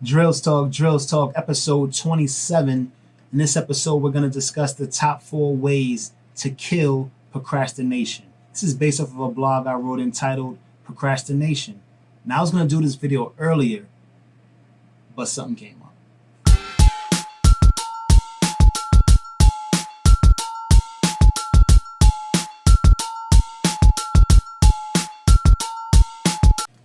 Drills Talk, episode 27. In this episode, we're going to discuss the top 4 ways to kill procrastination. This is based off of a blog I wrote entitled Procrastination. Now, I was going to do this video earlier, but something came up.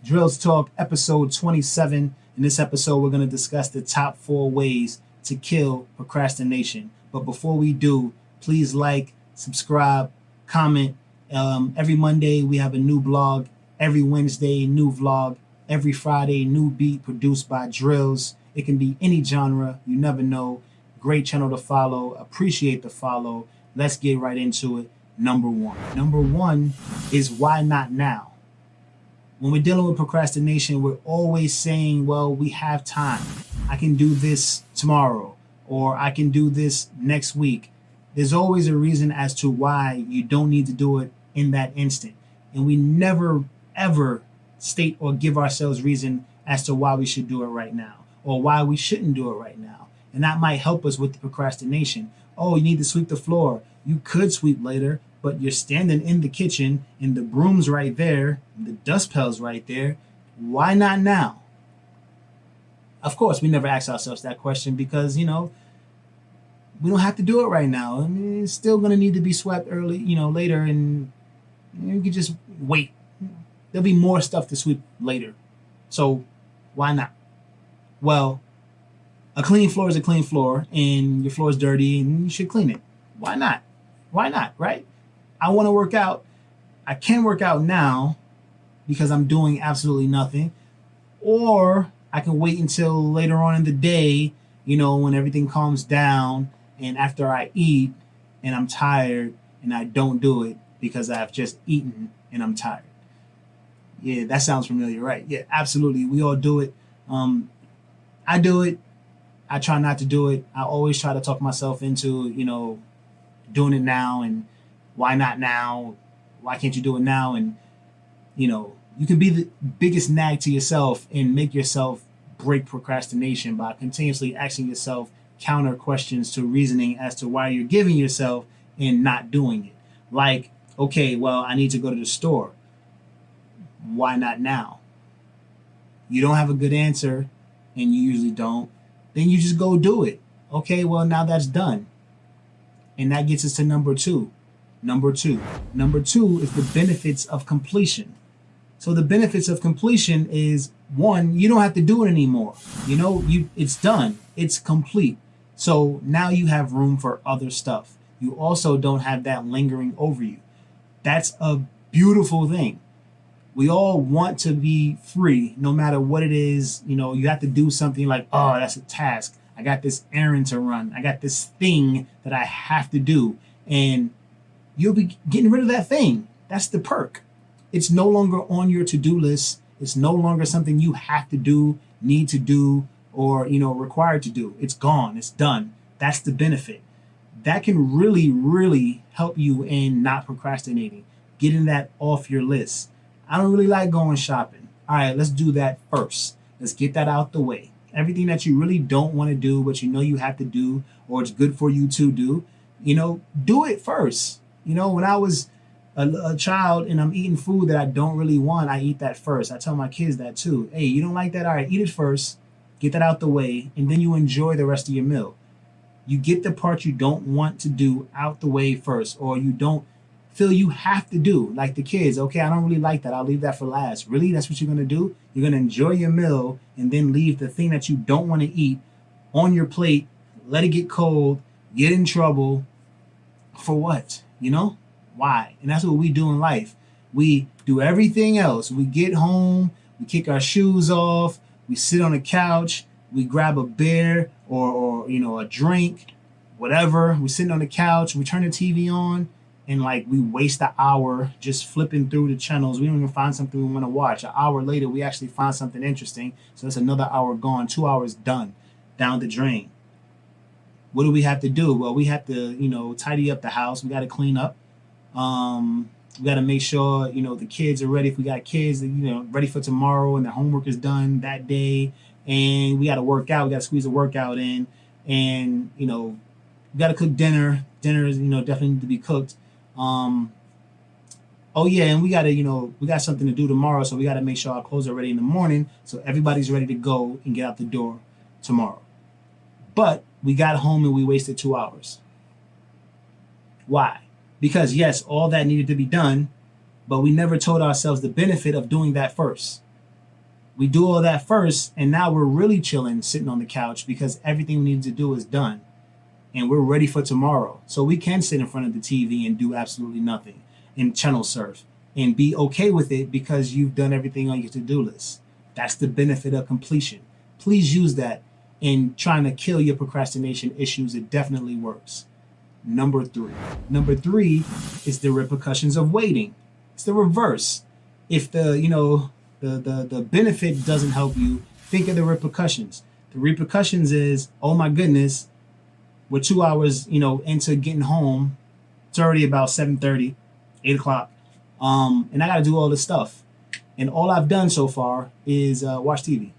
Drills Talk, episode 27. In this episode, we're going to discuss the top 4 ways to kill procrastination. But before we do, please like, subscribe, comment. Every Monday, we have a new blog. Every Wednesday, new vlog. Every Friday, new beat produced by Drills. It can be any genre. You never know. Great channel to follow. Appreciate the follow. Let's get right into it. Number one is why not now? When we're dealing with procrastination, we're always saying, well, we have time. I can do this tomorrow, or I can do this next week. There's always a reason as to why you don't need to do it in that instant. And we never, ever state or give ourselves reason as to why we should do it right now, or why we shouldn't do it right now. And that might help us with the procrastination. Oh, you need to sweep the floor. You could sweep later, but you're standing in the kitchen and the broom's right there, the dust pail's right there. Why not now? Of course, we never ask ourselves that question because, we don't have to do it right now. I mean, it's still going to need to be swept early, later, and you can just wait. There'll be more stuff to sweep later. So why not? Well, a clean floor is a clean floor, and your floor is dirty, and you should clean it. Why not? Why not, right? I want to work out. I can work out now because I'm doing absolutely nothing. Or I can wait until later on in the day, when everything calms down and after I eat and I'm tired and I don't do it because I've just eaten and I'm tired. Yeah, that sounds familiar, right? Yeah, absolutely. We all do it. I do it. I try not to do it. I always try to talk myself into, doing it now, and why not now? Why can't you do it now? And, you can be the biggest nag to yourself and make yourself break procrastination by continuously asking yourself counter questions to reasoning as to why you're giving yourself and not doing it. Like, okay, well, I need to go to the store. Why not now? You don't have a good answer, and you usually don't. Then you just go do it. Okay, well, now that's done. And that gets us to number two. Number two is the benefits of completion. So the benefits of completion is, one, you don't have to do it anymore. It's done. It's complete. So now you have room for other stuff. You also don't have that lingering over you. That's a beautiful thing. We all want to be free, no matter what it is. You have to do something like, oh, that's a task. I got this errand to run. I got this thing that I have to do. And you'll be getting rid of that thing. That's the perk. It's no longer on your to-do list. It's no longer something you have to do, need to do, or, required to do. It's gone. It's done. That's the benefit. That can really, really help you in not procrastinating, getting that off your list. I don't really like going shopping. All right, let's do that first. Let's get that out the way. Everything that you really don't want to do, but you have to do, or it's good for you to do, do it first. When I was a child and I'm eating food that I don't really want, I eat that first. I tell my kids that too. Hey, you don't like that? All right, eat it first. Get that out the way, and then you enjoy the rest of your meal. You get the part you don't want to do out the way first, or you don't feel you have to do, like the kids. Okay, I don't really like that. I'll leave that for last. Really? That's what you're going to do? You're going to enjoy your meal and then leave the thing that you don't want to eat on your plate, let it get cold, get in trouble. For what? Why? And that's what we do in life. We do everything else. We get home, we kick our shoes off, we sit on the couch, we grab a beer or a drink, whatever. We're sitting on the couch, we turn the TV on, and we waste an hour just flipping through the channels. We don't even find something we want to watch. An hour later, we actually find something interesting. So that's another hour gone, 2 hours done, down the drain. What do we have to do? Well, we have to, tidy up the house. We got to clean up. We got to make sure, the kids are ready. If we got kids, ready for tomorrow and their homework is done that day. and we got to work out. We got to squeeze a workout in, and we got to cook dinner. Dinner is definitely need to be cooked. Oh yeah, and we got to we got something to do tomorrow, so we got to make sure our clothes are ready in the morning, so everybody's ready to go and get out the door tomorrow. But we got home and we wasted 2 hours. Why? Because yes, all that needed to be done, but we never told ourselves the benefit of doing that first. We do all that first, and now we're really chilling, sitting on the couch because everything we need to do is done. And we're ready for tomorrow. So we can sit in front of the TV and do absolutely nothing and channel surf and be okay with it because you've done everything on your to-do list. That's the benefit of completion. Please use that in trying to kill your procrastination issues. It definitely works. Number three is the repercussions of waiting. It's the reverse. If the benefit doesn't help you, think of the repercussions. The repercussions is, oh my goodness, we're 2 hours, into getting home. It's already about 7:30, 8 o'clock. And I got to do all this stuff. And all I've done so far is watch TV.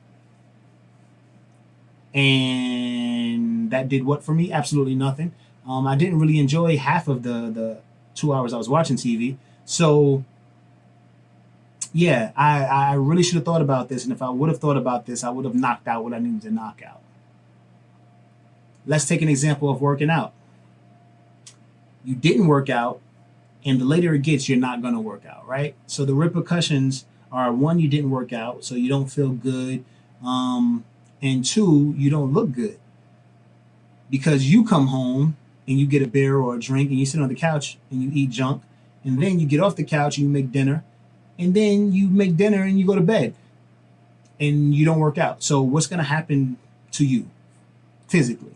And that did what for me? Absolutely nothing. I didn't really enjoy half of the 2 hours I was watching TV. So, yeah, I really should have thought about this. And if I would have thought about this, I would have knocked out what I needed to knock out. Let's take an example of working out. You didn't work out, and the later it gets, you're not going to work out, right? So the repercussions are, one, you didn't work out, so you don't feel good. And two, you don't look good. Because you come home and you get a beer or a drink and you sit on the couch and you eat junk. And then you get off the couch and you make dinner. And then you make dinner and you go to bed. And you don't work out. So what's going to happen to you physically?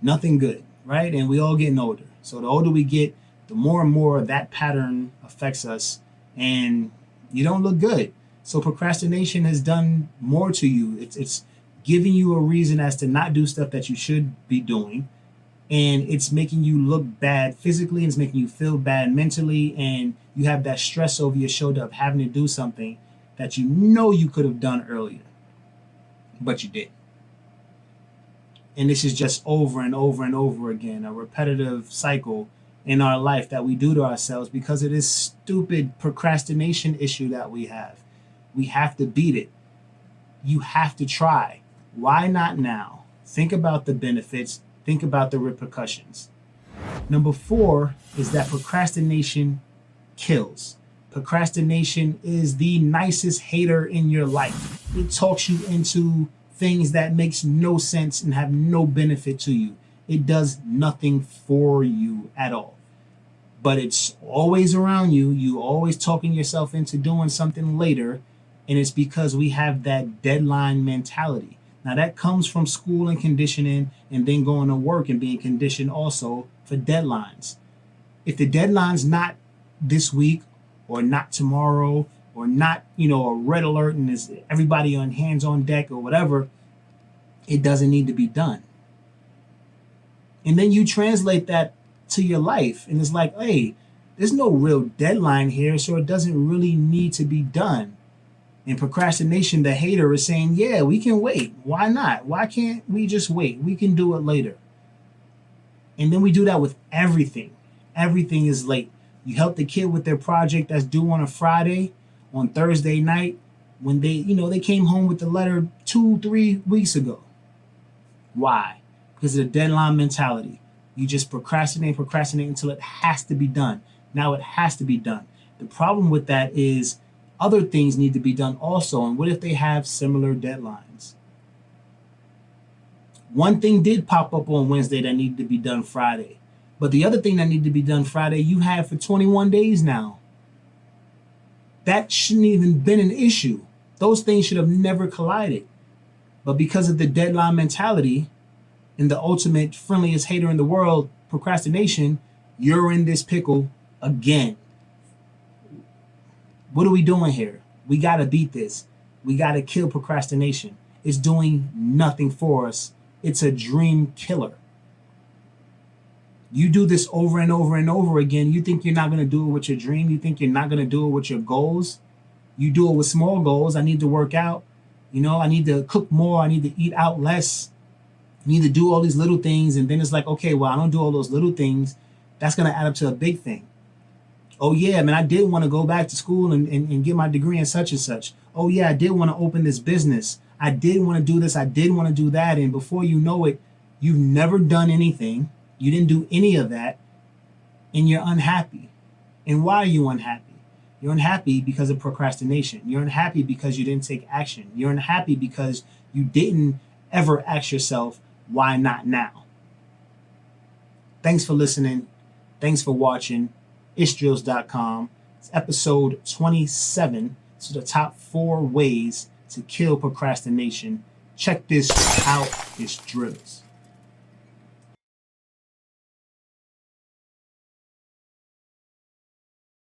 Nothing good, right? And we all getting older. So the older we get, the more and more that pattern affects us. And you don't look good. So procrastination has done more to you. It's giving you a reason as to not do stuff that you should be doing. And it's making you look bad physically, and it's making you feel bad mentally, and you have that stress over your shoulder of having to do something that you could have done earlier, but you didn't. And this is just over and over and over again, a repetitive cycle in our life that we do to ourselves because of this stupid procrastination issue that we have. We have to beat it. You have to try. Why not now? Think about the benefits. Think about the repercussions. Number 4 is that procrastination kills. Procrastination is the nicest hater in your life. It talks you into things that makes no sense and have no benefit to you. It does nothing for you at all. But it's always around you. You always talking yourself into doing something later. And it's because we have that deadline mentality. Now that comes from school and conditioning and then going to work and being conditioned also for deadlines. If the deadline's not this week or not tomorrow or not, a red alert and is everybody on hands on deck or whatever, it doesn't need to be done. And then you translate that to your life and it's like, hey, there's no real deadline here, so it doesn't really need to be done. And procrastination, the hater, is saying, yeah, we can wait. Why not? Why can't we just wait? We can do it later. And then we do that with everything. Everything is late. You help the kid with their project that's due on a Friday, on Thursday night, when they came home with the letter 2-3 weeks ago. Why? Because of the deadline mentality. You just procrastinate until it has to be done. Now it has to be done. The problem with that is other things need to be done also. And what if they have similar deadlines? One thing did pop up on Wednesday that needed to be done Friday. But the other thing that needed to be done Friday, you had for 21 days now. That shouldn't even been an issue. Those things should have never collided. But because of the deadline mentality and the ultimate friendliest hater in the world, procrastination, you're in this pickle again. What are we doing here? We got to beat this. We got to kill procrastination. It's doing nothing for us. It's a dream killer. You do this over and over and over again. You think you're not going to do it with your dream. You think you're not going to do it with your goals. You do it with small goals. I need to work out. You know, I need to cook more. I need to eat out less. I need to do all these little things. And then it's like, okay, well, I don't do all those little things. That's going to add up to a big thing. Oh, yeah, man, I did want to go back to school and get my degree in such and such. Oh, yeah, I did want to open this business. I did want to do this. I did want to do that. And before you know it, you've never done anything. You didn't do any of that. And you're unhappy. And why are you unhappy? You're unhappy because of procrastination. You're unhappy because you didn't take action. You're unhappy because you didn't ever ask yourself, why not now? Thanks for listening. Thanks for watching. Isdrills.com. It's episode 27. So the top 4 ways to kill procrastination. Check this out. It's Drills.